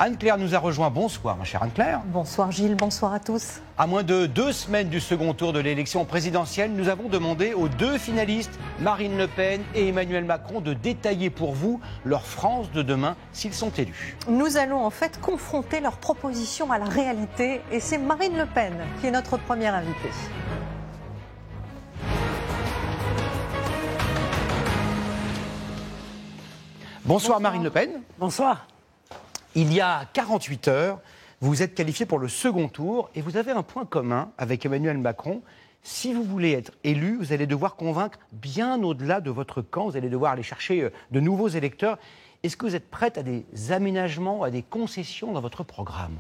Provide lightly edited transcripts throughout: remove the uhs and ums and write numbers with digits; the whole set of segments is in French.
Anne-Claire nous a rejoint. Bonsoir, ma chère Anne-Claire. Bonsoir Gilles, bonsoir à tous. À moins de 2 semaines du second tour de l'élection présidentielle, nous avons demandé aux 2 finalistes, Marine Le Pen et Emmanuel Macron, de détailler pour vous leur France de demain s'ils sont élus. Nous allons en fait confronter leurs propositions à la réalité et c'est Marine Le Pen qui est notre première invitée. Bonsoir Marine Le Pen. Bonsoir. Il y a 48 heures, vous vous êtes qualifié pour le second tour et vous avez un point commun avec Emmanuel Macron. Si vous voulez être élu, vous allez devoir convaincre bien au-delà de votre camp. Vous allez devoir aller chercher de nouveaux électeurs. Est-ce que vous êtes prête à des aménagements, à des concessions dans votre programme ?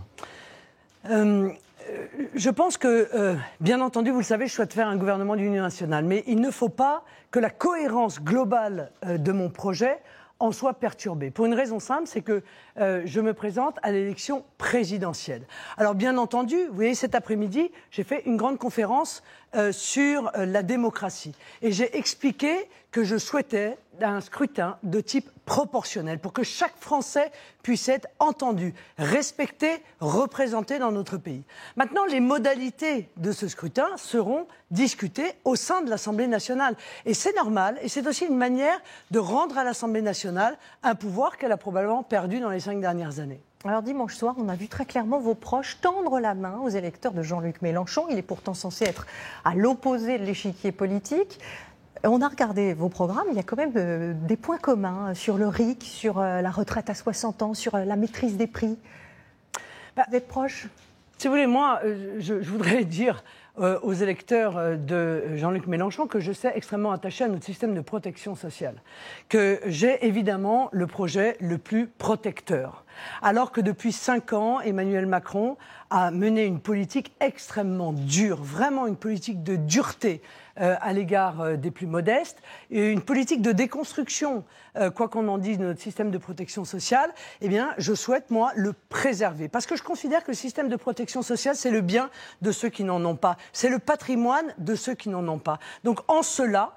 Je pense que, bien entendu, vous le savez, je souhaite faire un gouvernement d'union nationale. Mais il ne faut pas que la cohérence globale de mon projet en soit perturbée. Pour une raison simple, c'est que je me présente à l'élection présidentielle. Alors bien entendu, vous voyez, cet après-midi, j'ai fait une grande conférence sur la démocratie. Et j'ai expliqué que je souhaitais un scrutin de type proportionnel pour que chaque Français puisse être entendu, respecté, représenté dans notre pays. Maintenant, les modalités de ce scrutin seront discutées au sein de l'Assemblée nationale. Et c'est normal, et c'est aussi une manière de rendre à l'Assemblée nationale un pouvoir qu'elle a probablement perdu dans les 5 dernières années. Alors dimanche soir, on a vu très clairement vos proches tendre la main aux électeurs de Jean-Luc Mélenchon. Il est pourtant censé être à l'opposé de l'échiquier politique. On a regardé vos programmes, il y a quand même des points communs sur le RIC, sur la retraite à 60 ans, sur la maîtrise des prix. Vous êtes proches ? Si vous voulez, moi, je voudrais dire aux électeurs de Jean-Luc Mélenchon que je suis extrêmement attaché à notre système de protection sociale, que j'ai évidemment le projet le plus protecteur. Alors que depuis 5 ans, Emmanuel Macron a mené une politique extrêmement dure, vraiment une politique de dureté à l'égard des plus modestes, et une politique de déconstruction, quoi qu'on en dise, de notre système de protection sociale, eh bien, je souhaite, moi, le préserver. Parce que je considère que le système de protection sociale, c'est le bien de ceux qui n'en ont pas. C'est le patrimoine de ceux qui n'en ont pas. Donc, en cela,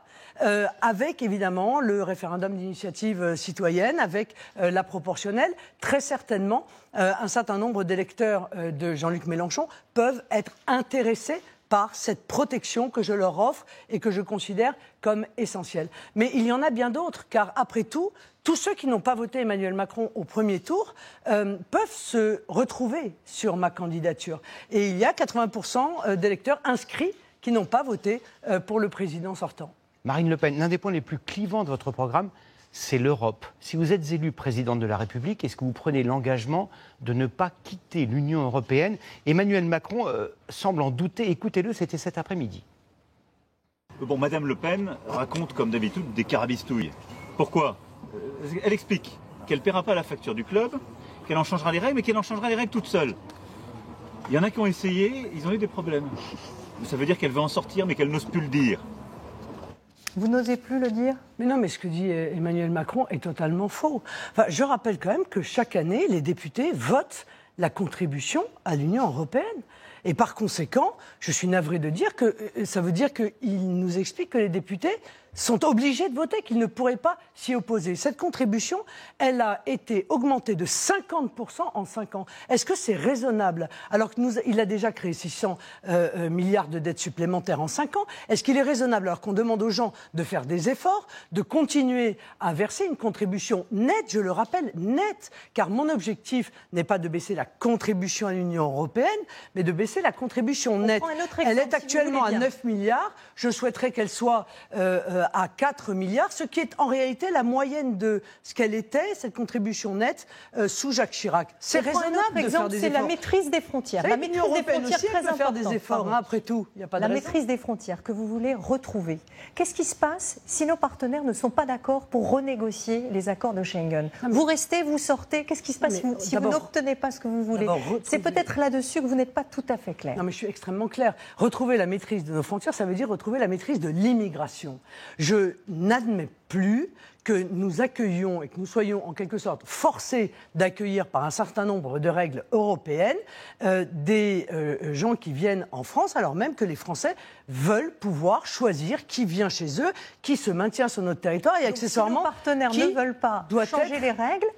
avec évidemment le référendum d'initiative citoyenne, avec la proportionnelle, très certainement, un certain nombre d'électeurs de Jean-Luc Mélenchon peuvent être intéressés par cette protection que je leur offre et que je considère comme essentielle. Mais il y en a bien d'autres, car après tout, tous ceux qui n'ont pas voté Emmanuel Macron au premier tour peuvent se retrouver sur ma candidature. Et il y a 80% d'électeurs inscrits qui n'ont pas voté pour le président sortant. Marine Le Pen, l'un des points les plus clivants de votre programme, c'est l'Europe. Si vous êtes élue présidente de la République, est-ce que vous prenez l'engagement de ne pas quitter l'Union européenne ? Emmanuel Macron semble en douter. Écoutez-le, c'était cet après-midi. Bon, Madame Le Pen raconte, comme d'habitude, des carabistouilles. Pourquoi ? Elle explique qu'elle ne paiera pas la facture du club, qu'elle en changera les règles, mais qu'elle en changera les règles toute seule. Il y en a qui ont essayé, ils ont eu des problèmes. Ça veut dire qu'elle veut en sortir, mais qu'elle n'ose plus le dire. Vous n'osez plus le dire ? Mais non, mais ce que dit Emmanuel Macron est totalement faux. Enfin, je rappelle quand même que chaque année, les députés votent la contribution à l'Union européenne. Et par conséquent, je suis navré de dire que ça veut dire qu'il nous explique que les députés sont obligés de voter, qu'ils ne pourraient pas s'y opposer. Cette contribution, elle a été augmentée de 50% en 5 ans. Est-ce que c'est raisonnable ? Alors qu'il a déjà créé 600 milliards de dettes supplémentaires en 5 ans. Est-ce qu'il est raisonnable, alors qu'on demande aux gens de faire des efforts, de continuer à verser une contribution nette, je le rappelle, nette, car mon objectif n'est pas de baisser la contribution à l'Union européenne, mais de baisser la contribution nette. Elle est actuellement à 9 milliards. Je souhaiterais qu'elle soit à 4 milliards, ce qui est en réalité la moyenne de ce qu'elle était, cette contribution nette, sous Jacques Chirac. C'est raisonnable de faire des efforts. C'est la maîtrise des frontières. La maîtrise des frontières, très importante. Faire des efforts, après tout. Il n'y a pas de raison. La maîtrise des frontières que vous voulez retrouver. Qu'est-ce qui se passe si nos partenaires ne sont pas d'accord pour renégocier les accords de Schengen ? Vous restez, vous sortez. Qu'est-ce qui se passe si vous n'obtenez pas ce que vous voulez ? C'est peut-être là-dessus que vous n'êtes pas tout à fait clair. Non, mais je suis extrêmement clair. Retrouver la maîtrise de nos frontières, ça veut dire retrouver la maîtrise de l'immigration. Je n'admets plus que nous accueillions et que nous soyons en quelque sorte forcés d'accueillir par un certain nombre de règles européennes des gens qui viennent en France, alors même que les Français veulent pouvoir choisir qui vient chez eux, qui se maintient sur notre territoire et donc, accessoirement si nos partenaires ne veulent pas changer les règles,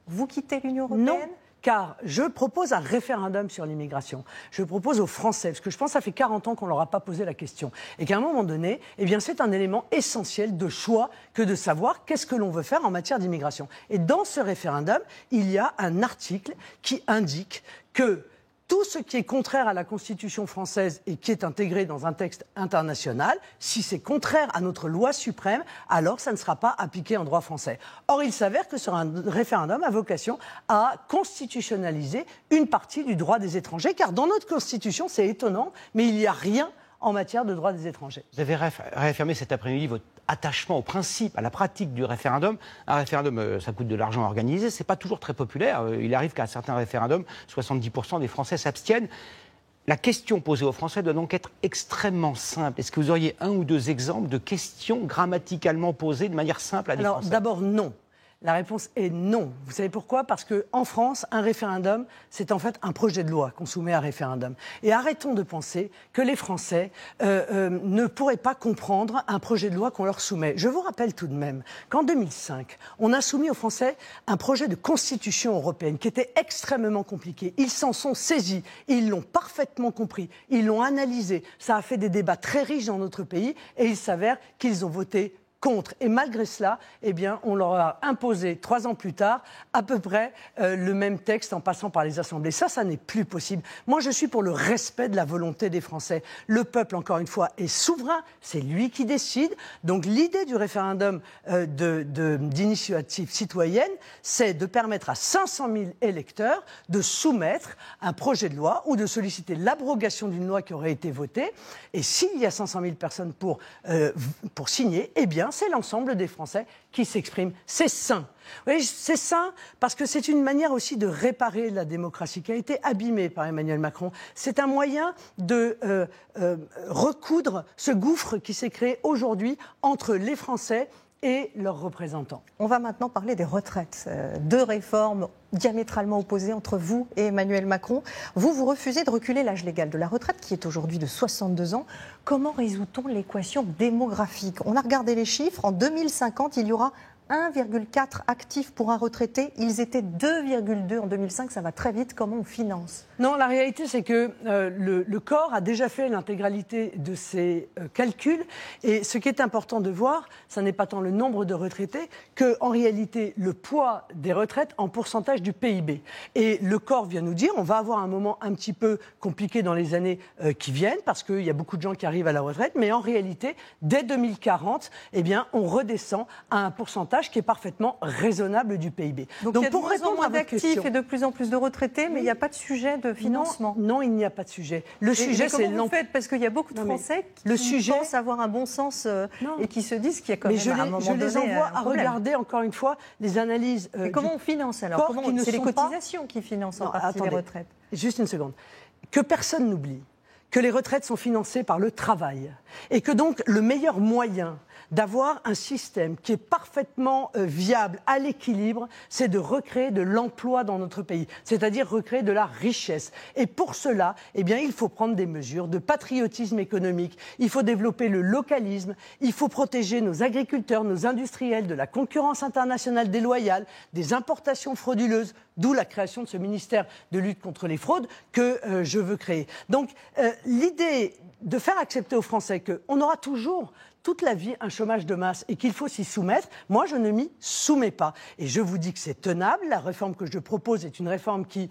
vous quittez l'Union européenne ? Non. car je propose un référendum sur l'immigration. Je propose aux Français, parce que je pense que ça fait 40 ans qu'on ne leur a pas posé la question, et qu'à un moment donné, eh bien, c'est un élément essentiel de choix que de savoir qu'est-ce que l'on veut faire en matière d'immigration. Et dans ce référendum, il y a un article qui indique que tout ce qui est contraire à la Constitution française et qui est intégré dans un texte international, si c'est contraire à notre loi suprême, alors ça ne sera pas appliqué en droit français. Or, il s'avère que ce référendum a vocation à constitutionnaliser une partie du droit des étrangers, car dans notre Constitution, c'est étonnant, mais il n'y a rien en matière de droit des étrangers. Vous avez réaffirmé cet après-midi votre attachement au principe, à la pratique du référendum. Un référendum, ça coûte de l'argent à organiser, c'est pas toujours très populaire. Il arrive qu'à certains référendums, 70% des Français s'abstiennent. La question posée aux Français doit donc être extrêmement simple. Est-ce que vous auriez un ou deux exemples de questions grammaticalement posées de manière simple à des Français ? Alors d'abord, non. La réponse est non. Vous savez pourquoi ? Parce qu'en France, un référendum, c'est en fait un projet de loi qu'on soumet à référendum. Et arrêtons de penser que les Français ne pourraient pas comprendre un projet de loi qu'on leur soumet. Je vous rappelle tout de même qu'en 2005, on a soumis aux Français un projet de constitution européenne qui était extrêmement compliqué. Ils s'en sont saisis, ils l'ont parfaitement compris, ils l'ont analysé. Ça a fait des débats très riches dans notre pays et il s'avère qu'ils ont voté contre. Et malgré cela, eh bien, on leur a imposé 3 ans plus tard à peu près le même texte en passant par les assemblées. Ça n'est plus possible. Moi, je suis pour le respect de la volonté des Français. Le peuple, encore une fois, est souverain. C'est lui qui décide. Donc l'idée du référendum d'initiative citoyenne, c'est de permettre à 500 000 électeurs de soumettre un projet de loi ou de solliciter l'abrogation d'une loi qui aurait été votée. Et s'il y a 500 000 personnes pour signer, eh bien, c'est l'ensemble des Français qui s'expriment. C'est sain. Oui, c'est sain parce que c'est une manière aussi de réparer la démocratie qui a été abîmée par Emmanuel Macron. C'est un moyen de recoudre ce gouffre qui s'est créé aujourd'hui entre les Français et leurs représentants. On va maintenant parler des retraites. 2 réformes diamétralement opposées entre vous et Emmanuel Macron. Vous refusez de reculer l'âge légal de la retraite, qui est aujourd'hui de 62 ans. Comment résout-on l'équation démographique ? On a regardé les chiffres. En 2050, il y aura 1,4 actifs pour un retraité. Ils étaient 2,2 en 2005. Ça va très vite. Comment on finance ? Non, la réalité, c'est que le corps a déjà fait l'intégralité de ses calculs. Et ce qui est important de voir, ce n'est pas tant le nombre de retraités qu'en réalité le poids des retraites en pourcentage du PIB. Et le corps vient nous dire, on va avoir un moment un petit peu compliqué dans les années qui viennent, parce qu'il y a beaucoup de gens qui arrivent à la retraite, mais en réalité, dès 2040, eh bien, on redescend à un pourcentage qui est parfaitement raisonnable du PIB. Donc il y a pour répondre à votre question, et de plus en plus de retraités, mais il n'y a pas de sujet de financement. Non, il n'y a pas de sujet. Le sujet, c'est comment vous faites ? Parce qu'il y a beaucoup de Français qui pensent avoir un bon sens et qui se disent qu'il y a quand même à un moment donné. Je les envoie à regarder encore une fois les analyses. Et comment on finance alors ? C'est les cotisations qui financent en partie les retraites. Juste une seconde. Que personne n'oublie que les retraites sont financées par le travail et que donc le meilleur moyen d'avoir un système qui est parfaitement viable, à l'équilibre, c'est de recréer de l'emploi dans notre pays, c'est-à-dire recréer de la richesse. Et pour cela, eh bien, il faut prendre des mesures de patriotisme économique, il faut développer le localisme, il faut protéger nos agriculteurs, nos industriels de la concurrence internationale déloyale, des importations frauduleuses, d'où la création de ce ministère de lutte contre les fraudes que je veux créer. Donc, l'idée de faire accepter aux Français qu'on aura toujours toute la vie un chômage de masse et qu'il faut s'y soumettre, moi je ne m'y soumets pas. Et je vous dis que c'est tenable. La réforme que je propose est une réforme qui,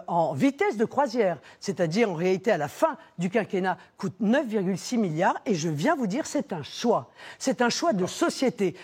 en vitesse de croisière, c'est-à-dire en réalité à la fin du quinquennat, coûte 9,6 milliards. Et je viens vous dire, c'est un choix. C'est un choix de société.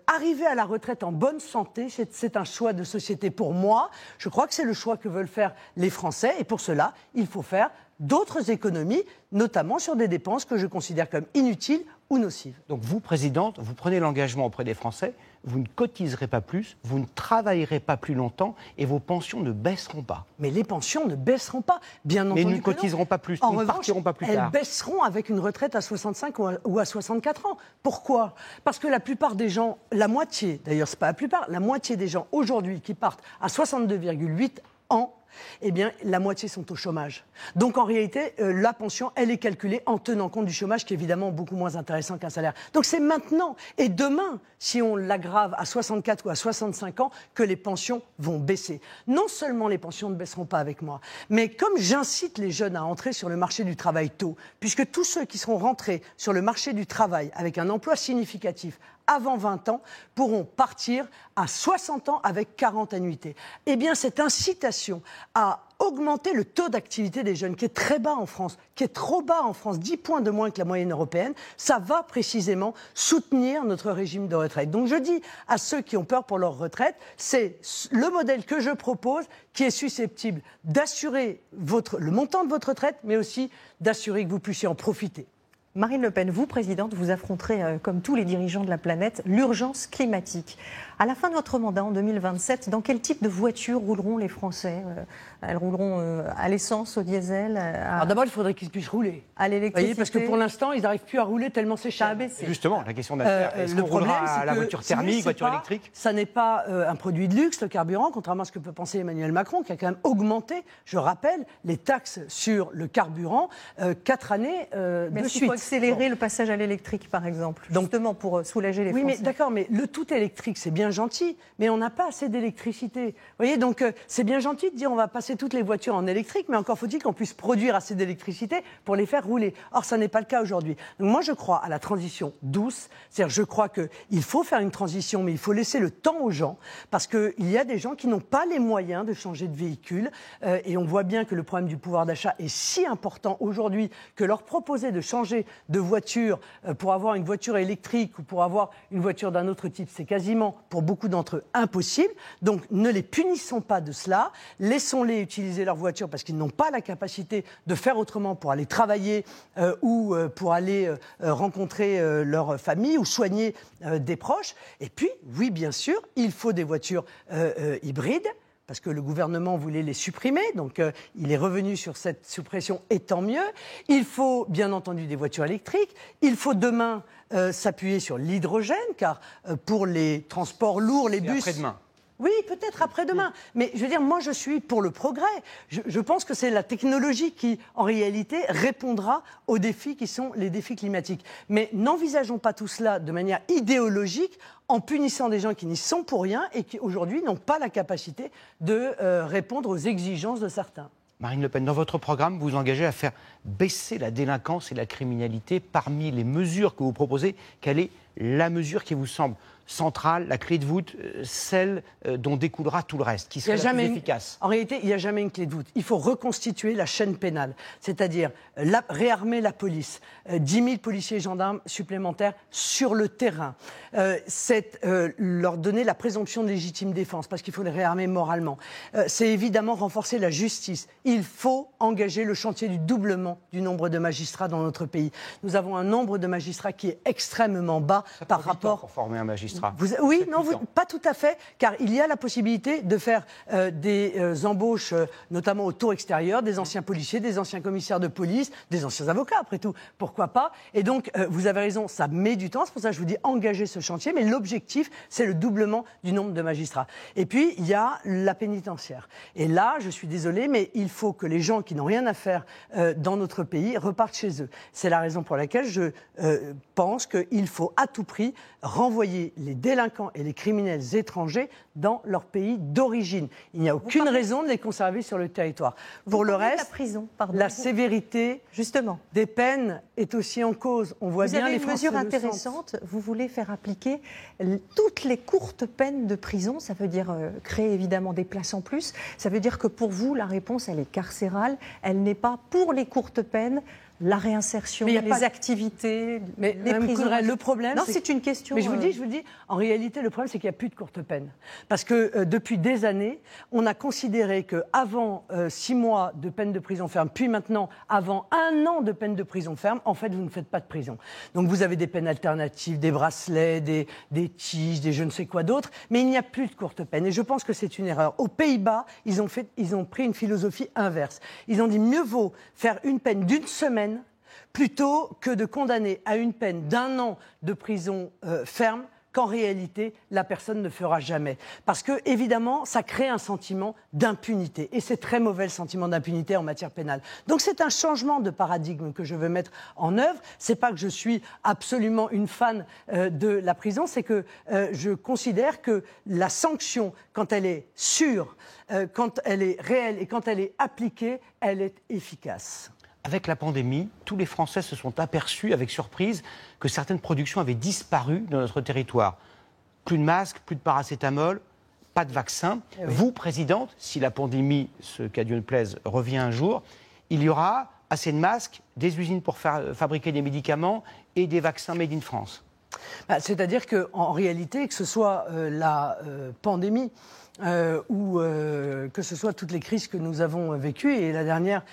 Arriver à la retraite en bonne santé, c'est un choix de société pour moi. Je crois que c'est le choix que veulent faire les Français. Et pour cela, il faut faire d'autres économies, notamment sur des dépenses que je considère comme inutiles ou nocives. Donc vous, Présidente, vous prenez l'engagement auprès des Français, vous ne cotiserez pas plus, vous ne travaillerez pas plus longtemps et vos pensions ne baisseront pas. Mais les pensions ne baisseront pas, bien entendu. Mais nous ne cotiserons pas plus, nous ne partirons pas plus tard. Elles baisseront avec une retraite à 65 ou à 64 ans. Pourquoi ? Parce que la plupart des gens, la moitié, d'ailleurs c'est pas la plupart, la moitié des gens aujourd'hui qui partent à 62,8 an, eh bien, la moitié sont au chômage. Donc, en réalité, la pension, elle est calculée en tenant compte du chômage, qui est évidemment beaucoup moins intéressant qu'un salaire. Donc, c'est maintenant et demain, si on l'aggrave à 64 ou à 65 ans, que les pensions vont baisser. Non seulement les pensions ne baisseront pas avec moi, mais comme j'incite les jeunes à entrer sur le marché du travail tôt, puisque tous ceux qui seront rentrés sur le marché du travail avec un emploi significatif avant 20 ans pourront partir à 60 ans avec 40 annuités. Eh bien, cette incitation à augmenter le taux d'activité des jeunes, qui est très bas en France, qui est trop bas en France, 10 points de moins que la moyenne européenne, ça va précisément soutenir notre régime de retraite. Donc je dis à ceux qui ont peur pour leur retraite, c'est le modèle que je propose qui est susceptible d'assurer le montant de votre retraite, mais aussi d'assurer que vous puissiez en profiter. Marine Le Pen, vous, présidente, vous affronterez, comme tous les dirigeants de la planète, l'urgence climatique. À la fin de votre mandat, en 2027, dans quel type de voiture rouleront les Français ? Elles rouleront à l'essence, au diesel, Alors d'abord, il faudrait qu'ils puissent rouler. à l'électricité. Vous voyez, parce que pour l'instant, ils n'arrivent plus à rouler tellement c'est cher. Justement, la question d'affaire, est-ce qu'on roulera à la voiture thermique, voiture électrique ? Ça n'est pas un produit de luxe, le carburant, contrairement à ce que peut penser Emmanuel Macron, qui a quand même augmenté, je rappelle, les taxes sur le carburant 4 années de suite. Il faut accélérer le passage à l'électrique, par exemple, justement pour soulager les Français. Oui, mais d'accord, mais le tout électrique, c'est bien gentil, mais on n'a pas assez d'électricité. Vous voyez, donc c'est bien gentil de dire on va passer toutes les voitures en électrique, mais encore faut-il qu'on puisse produire assez d'électricité pour les faire rouler. Or, ça n'est pas le cas aujourd'hui. Donc moi, je crois à la transition douce, c'est-à-dire je crois qu'il faut faire une transition, mais il faut laisser le temps aux gens, parce qu'il y a des gens qui n'ont pas les moyens de changer de véhicule, et on voit bien que le problème du pouvoir d'achat est si important aujourd'hui que leur proposer de changer de voiture pour avoir une voiture électrique ou pour avoir une voiture d'un autre type, c'est quasiment, pour beaucoup d'entre eux, impossible. Donc ne les punissons pas de cela, laissons-les utiliser leur voiture parce qu'ils n'ont pas la capacité de faire autrement pour aller travailler ou pour aller rencontrer leur famille ou soigner des proches. Et puis, oui, bien sûr, il faut des voitures hybrides, parce que le gouvernement voulait les supprimer, donc il est revenu sur cette suppression, et tant mieux. Il faut bien entendu des voitures électriques. Il faut demain s'appuyer sur l'hydrogène, car pour les transports lourds, les bus... Après-demain. Oui, peut-être après-demain. Mais je veux dire, moi, je suis pour le progrès. Je pense que c'est la technologie qui, en réalité, répondra aux défis qui sont les défis climatiques. Mais n'envisageons pas tout cela de manière idéologique en punissant des gens qui n'y sont pour rien et qui, aujourd'hui, n'ont pas la capacité de répondre aux exigences de certains. Marine Le Pen, dans votre programme, vous vous engagez à faire baisser la délinquance et la criminalité. Parmi les mesures que vous proposez, quelle est la mesure qui vous semble centrale, la clé de voûte, celle dont découlera tout le reste, qui serait la plus efficace? En réalité, il n'y a jamais une clé de voûte. Il faut reconstituer la chaîne pénale, c'est-à-dire réarmer la police, 10 000 policiers et gendarmes supplémentaires sur le terrain, leur donner la présomption de légitime défense, parce qu'il faut les réarmer moralement. C'est évidemment renforcer la justice. Il faut engager le chantier du doublement du nombre de magistrats dans notre pays. Nous avons un nombre de magistrats qui est extrêmement bas par rapport... Pour former un magistrat. Oui, non, pas tout à fait, car il y a la possibilité de faire des embauches, notamment au tour extérieur, des anciens policiers, des anciens commissaires de police, des anciens avocats, après tout, pourquoi pas. Et donc, vous avez raison, ça met du temps, c'est pour ça que je vous dis engager ce chantier, mais l'objectif, c'est le doublement du nombre de magistrats. Et puis, il y a la pénitentiaire. Et là, je suis désolée, mais il faut que les gens qui n'ont rien à faire dans notre pays repartent chez eux. C'est la raison pour laquelle je pense qu'il faut à tout prix renvoyer les délinquants et les criminels étrangers dans leur pays d'origine. Il n'y a aucune raison de les conserver sur le territoire. Pour le reste, la prison, la sévérité justement des peines est aussi en cause. On voit bien les Français. Vous avez une mesure intéressante. Vous voulez faire appliquer toutes les courtes peines de prison. Ça veut dire créer évidemment des places en plus. Ça veut dire que pour vous, la réponse, elle est carcérale. Elle n'est pas pour les courtes peines. La réinsertion, les activités, les prisons. Le problème, non, c'est une question. Mais je vous dis, en réalité, le problème, c'est qu'il n'y a plus de courte peine. Parce que depuis des années, on a considéré qu'avant 6 mois de peine de prison ferme, puis maintenant, avant 1 an de peine de prison ferme, en fait, vous ne faites pas de prison. Donc vous avez des peines alternatives, des bracelets, des tiges, des je ne sais quoi d'autre, mais il n'y a plus de courte peine. Et je pense que c'est une erreur. Aux Pays-Bas, ils ont pris une philosophie inverse. Ils ont dit mieux vaut faire une peine d'1 semaine plutôt que de condamner à une peine d'1 an de prison ferme qu'en réalité, la personne ne fera jamais. Parce que, évidemment, ça crée un sentiment d'impunité. Et c'est très mauvais, le sentiment d'impunité en matière pénale. Donc, c'est un changement de paradigme que je veux mettre en œuvre. C'est pas que je suis absolument une fan de la prison, c'est que je considère que la sanction, quand elle est sûre, quand elle est réelle et quand elle est appliquée, elle est efficace. Avec la pandémie, tous les Français se sont aperçus avec surprise que certaines productions avaient disparu de notre territoire. Plus de masques, plus de paracétamol, pas de vaccin. Oui. Vous, présidente, si la pandémie, ce qu'à Dieu ne plaise, revient un jour, il y aura assez de masques, des usines pour fabriquer des médicaments et des vaccins made in France. C'est-à-dire qu'en réalité, que ce soit la pandémie ou que ce soit toutes les crises que nous avons vécues, et la dernière,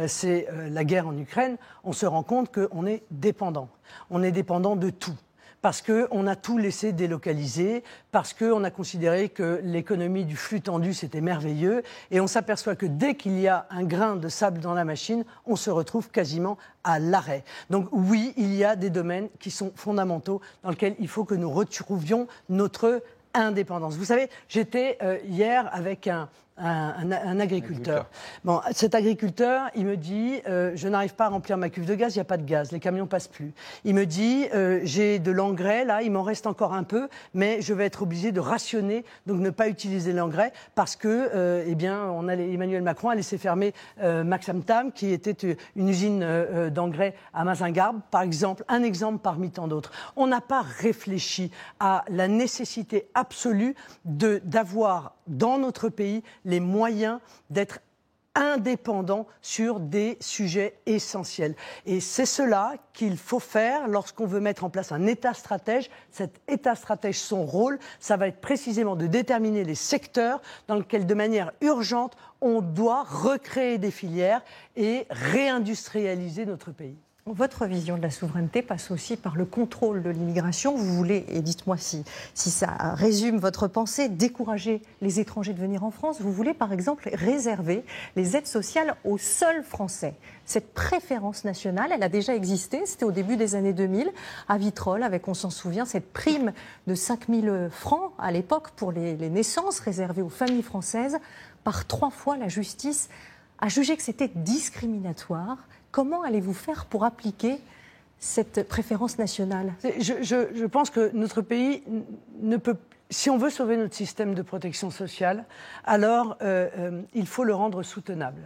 c'est la guerre en Ukraine, on se rend compte qu'on est dépendant. On est dépendant de tout. Parce qu'on a tout laissé délocaliser, parce qu'on a considéré que l'économie du flux tendu, c'était merveilleux, et on s'aperçoit que dès qu'il y a un grain de sable dans la machine, on se retrouve quasiment à l'arrêt. Donc oui, il y a des domaines qui sont fondamentaux dans lesquels il faut que nous retrouvions notre indépendance. Vous savez, j'étais hier avec un agriculteur. Bon, cet agriculteur, il me dit je n'arrive pas à remplir ma cuve de gaz, il n'y a pas de gaz, les camions passent plus. Il me dit j'ai de l'engrais, là, il m'en reste encore un peu, mais je vais être obligé de rationner, donc ne pas utiliser l'engrais, parce que, eh bien, Emmanuel Macron a laissé fermer Maxamtam, qui était une usine d'engrais à Mazingarbe, par exemple, un exemple parmi tant d'autres. On n'a pas réfléchi à la nécessité absolue d'avoir dans notre pays les moyens d'être indépendants sur des sujets essentiels. Et c'est cela qu'il faut faire lorsqu'on veut mettre en place un État stratège. Cet État stratège, son rôle, ça va être précisément de déterminer les secteurs dans lesquels, de manière urgente, on doit recréer des filières et réindustrialiser notre pays. Votre vision de la souveraineté passe aussi par le contrôle de l'immigration. Vous voulez, et dites-moi si ça résume votre pensée, décourager les étrangers de venir en France. Vous voulez par exemple réserver les aides sociales aux seuls Français. Cette préférence nationale, elle a déjà existé. C'était au début des années 2000, à Vitrolles, avec, on s'en souvient, cette prime de 5 000 francs à l'époque pour les naissances réservées aux familles françaises. Par 3 fois, la justice a jugé que c'était discriminatoire. Comment allez-vous faire pour appliquer cette préférence nationale ? Je pense que notre pays ne peut... Si on veut sauver notre système de protection sociale, alors il faut le rendre soutenable.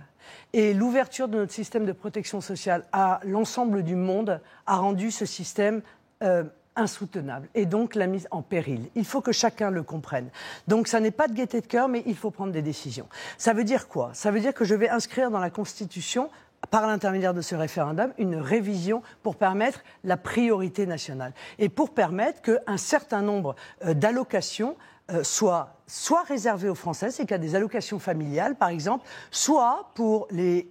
Et l'ouverture de notre système de protection sociale à l'ensemble du monde a rendu ce système insoutenable et donc l'a mise en péril. Il faut que chacun le comprenne. Donc ça n'est pas de gaieté de cœur, mais il faut prendre des décisions. Ça veut dire quoi ? Ça veut dire que je vais inscrire dans la Constitution, par l'intermédiaire de ce référendum, une révision pour permettre la priorité nationale et pour permettre qu'un certain nombre d'allocations soient réservées aux Français, c'est qu'il y a des allocations familiales, par exemple, soit pour les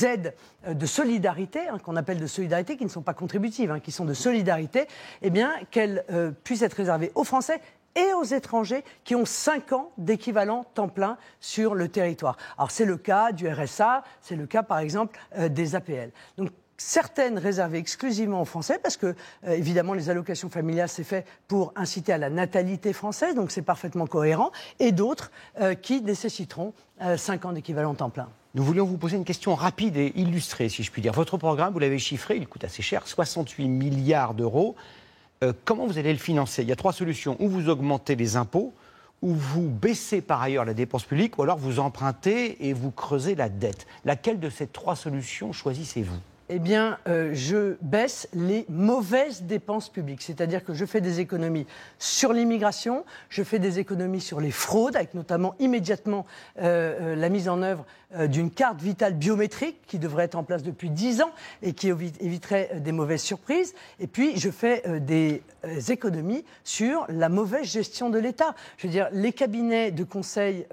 aides de solidarité, qu'on appelle de solidarité, qui ne sont pas contributives, qui sont de solidarité, eh bien, qu'elles puissent être réservées aux Français et aux étrangers qui ont 5 ans d'équivalent temps plein sur le territoire. Alors c'est le cas du RSA, c'est le cas par exemple des APL. Donc certaines réservées exclusivement aux Français, parce que évidemment les allocations familiales c'est fait pour inciter à la natalité française, donc c'est parfaitement cohérent, et d'autres qui nécessiteront 5 ans d'équivalent temps plein. Nous voulions vous poser une question rapide et illustrée, si je puis dire. Votre programme, vous l'avez chiffré, il coûte assez cher, 68 milliards d'euros. Comment vous allez le financer ? Il y a 3 solutions. Ou vous augmentez les impôts, ou vous baissez par ailleurs la dépense publique, ou alors vous empruntez et vous creusez la dette. Laquelle de ces 3 solutions choisissez-vous ? Eh bien, je baisse les mauvaises dépenses publiques. C'est-à-dire que je fais des économies sur l'immigration, je fais des économies sur les fraudes, avec notamment immédiatement la mise en œuvre d'une carte vitale biométrique qui devrait être en place depuis 10 ans et qui éviterait des mauvaises surprises. Et puis, je fais des économies sur la mauvaise gestion de l'État. Je veux dire, les cabinets de conseil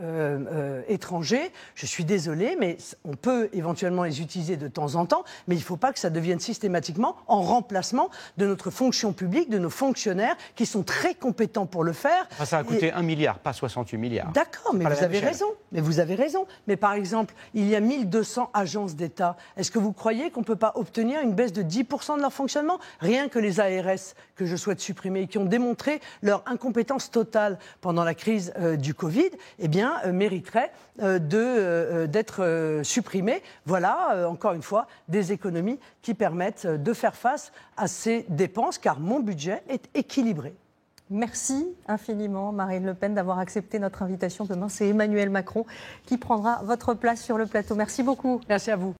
étrangers, je suis désolé, mais on peut éventuellement les utiliser de temps en temps, mais il ne faut pas que ça devienne systématiquement en remplacement de notre fonction publique, de nos fonctionnaires qui sont très compétents pour le faire. Enfin, ça a coûté 1 milliard, pas 68 milliards. D'accord, mais vous avez raison. Mais vous avez raison. Mais par exemple, il y a 1200 agences d'État. Est-ce que vous croyez qu'on ne peut pas obtenir une baisse de 10% de leur fonctionnement ? Rien que les ARS que je souhaite supprimer et qui ont démontré leur incompétence totale pendant la crise du Covid, eh bien, mériteraient d'être supprimés. Voilà, encore une fois, des économies qui permettent de faire face à ces dépenses, car mon budget est équilibré. Merci infiniment, Marine Le Pen, d'avoir accepté notre invitation. Demain, c'est Emmanuel Macron qui prendra votre place sur le plateau. Merci beaucoup. Merci à vous.